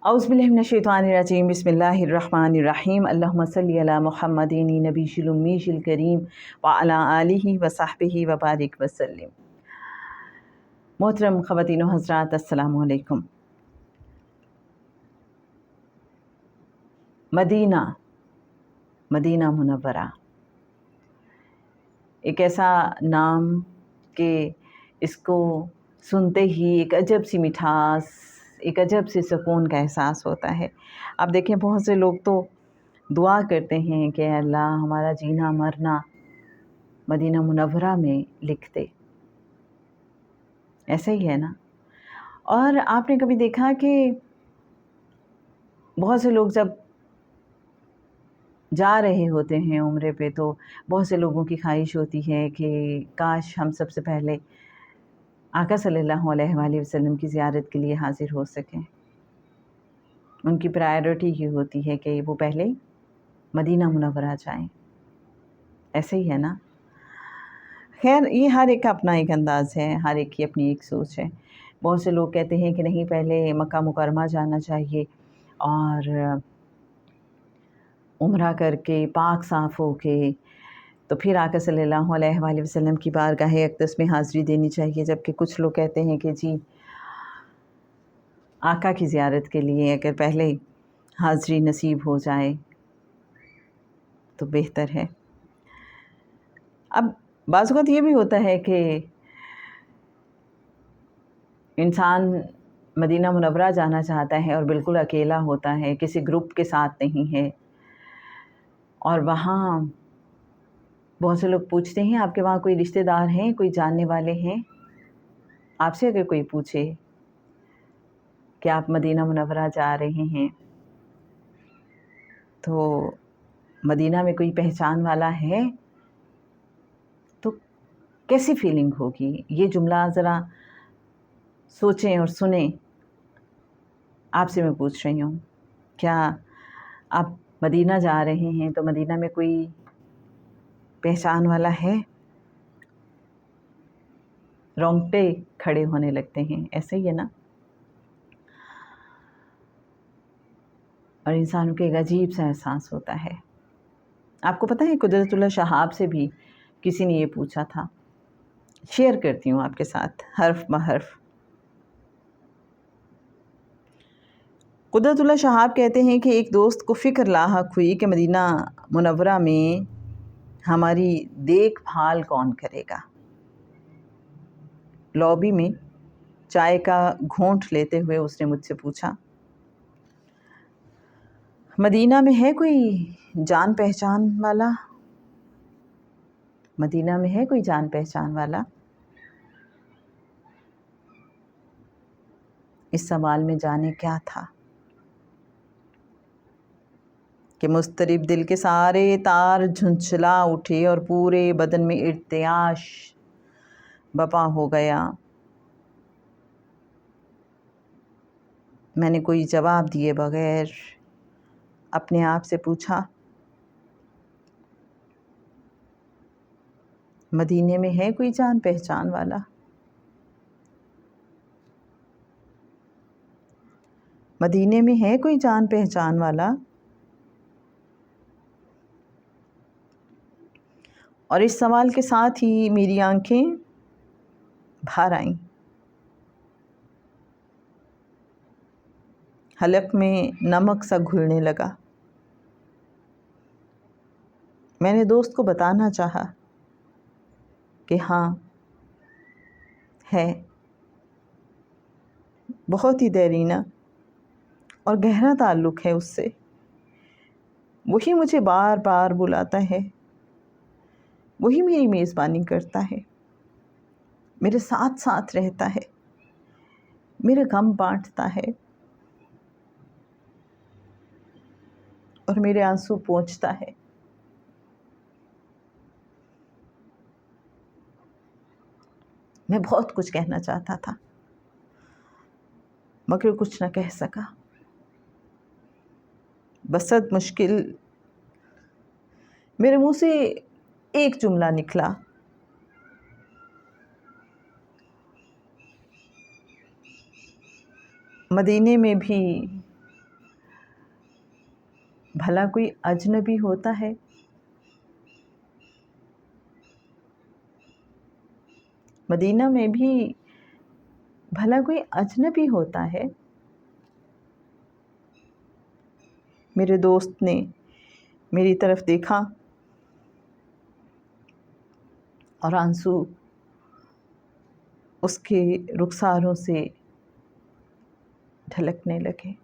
औज़ु बिल्लाहि मिनश्शैतानिर्रजीम बिस्मिल्लाहिर्रहमानिर्रहीम अल्लाहुम्मा सल्लि अला मुहम्मदिन नबीशिल उम्मीशिल करीम व अला आलिहि व सहबिहि व बारिक वसल्लम। मोहतरम ख़वातीन व हज़रात, अस्सलामु अलैकुम। मदीना, मदीना मुनव्वरा, एक ऐसा नाम कि इसको सुनते ही एक अजब सी मिठास, एक अजब सी सुकून का एहसास होता है। आप देखें, बहुत से लोग तो दुआ करते हैं कि अल्लाह हमारा जीना मरना मदीना मुनव्वरा में लिख दे। ऐसा ही है ना। और आपने कभी देखा कि बहुत से लोग जब जा रहे होते हैं उम्रे पे, तो बहुत से लोगों की ख्वाहिश होती है कि काश हम सबसे पहले आका सल्लल्लाहु अलैहि वसल्लम की ज़ियारत के लिए हाज़िर हो सकें। उनकी प्रायोरिटी ये होती है कि वो पहले मदीना मुनव्वरा जाएं। ऐसे ही है ना। खैर, ये हर एक का अपना एक अंदाज़ है, हर एक की अपनी एक सोच है। बहुत से लोग कहते हैं कि नहीं, पहले मक्का मुकरमा जाना चाहिए और उम्रा करके पाक साफ़ होके तो फिर आका सल्लल्लाहु अलैहि वसल्लम की बारगाह अक़दस में हाज़िरी देनी चाहिए। जबकि कुछ लोग कहते हैं कि जी, आका की ज़ियारत के लिए अगर पहले हाज़िरी नसीब हो जाए तो बेहतर है। अब बाज़ वक़्त ये भी होता है कि इंसान मदीना मुनव्वरा जाना चाहता है और बिल्कुल अकेला होता है, किसी ग्रुप के साथ नहीं है, और वहाँ बहुत से लोग पूछते हैं आपके वहाँ कोई रिश्तेदार हैं, कोई जानने वाले हैं। आपसे अगर कोई पूछे कि आप मदीना मुनव्वरा जा रहे हैं तो मदीना में कोई पहचान वाला है, तो कैसी फीलिंग होगी? ये जुमला ज़रा सोचें और सुनें। आपसे मैं पूछ रही हूँ, क्या आप मदीना जा रहे हैं तो मदीना में कोई पहचान वाला है? रोंगटे खड़े होने लगते हैं, ऐसे ही है ना। और इंसानों को एक अजीब सा एहसास होता है। आपको पता है, कुदरतुल्लाह शहाब से भी किसी ने ये पूछा था। शेयर करती हूँ आपके साथ हर्फ ब हर्फ। कुदरतुल्लाह शहाब कहते हैं कि एक दोस्त को फ़िक्र लाहक हुई कि मदीना मुनव्वरा में हमारी देखभाल कौन करेगा। लॉबी में चाय का घूंट लेते हुए उसने मुझसे पूछा, मदीना में है कोई जान पहचान वाला? मदीना में है कोई जान पहचान वाला? इस सवाल में जाने क्या था कि मुस्तरिब दिल के सारे तार झुंझला उठे और पूरे बदन में इर्तियाश बपा हो गया। मैंने कोई जवाब दिए बगैर अपने आप से पूछा, मदीने में है कोई जान पहचान वाला? मदीने में है कोई जान पहचान वाला? और इस सवाल के साथ ही मेरी आंखें भर आईं। हलक में नमक सा घुलने लगा। मैंने दोस्त को बताना चाहा कि हाँ है, बहुत ही देरीना और गहरा ताल्लुक़ है उससे। वही मुझे बार बार बुलाता है, वही मेरी मेज़बानी करता है, मेरे साथ साथ रहता है, मेरे गम बांटता है और मेरे आंसू पोंछता है। मैं बहुत कुछ कहना चाहता था मगर कुछ न कह सका। बसत मुश्किल मेरे मुंह से एक जुमला निकला, मदीने में भी بھلا کوئی اجنبی ہوتا ہے؟ مدینہ میں بھی بھلا کوئی اجنبی ہوتا ہے؟ میرے دوست نے میری طرف دیکھا اور آنسو اس کے رخساروں سے ڈھلکنے لگے۔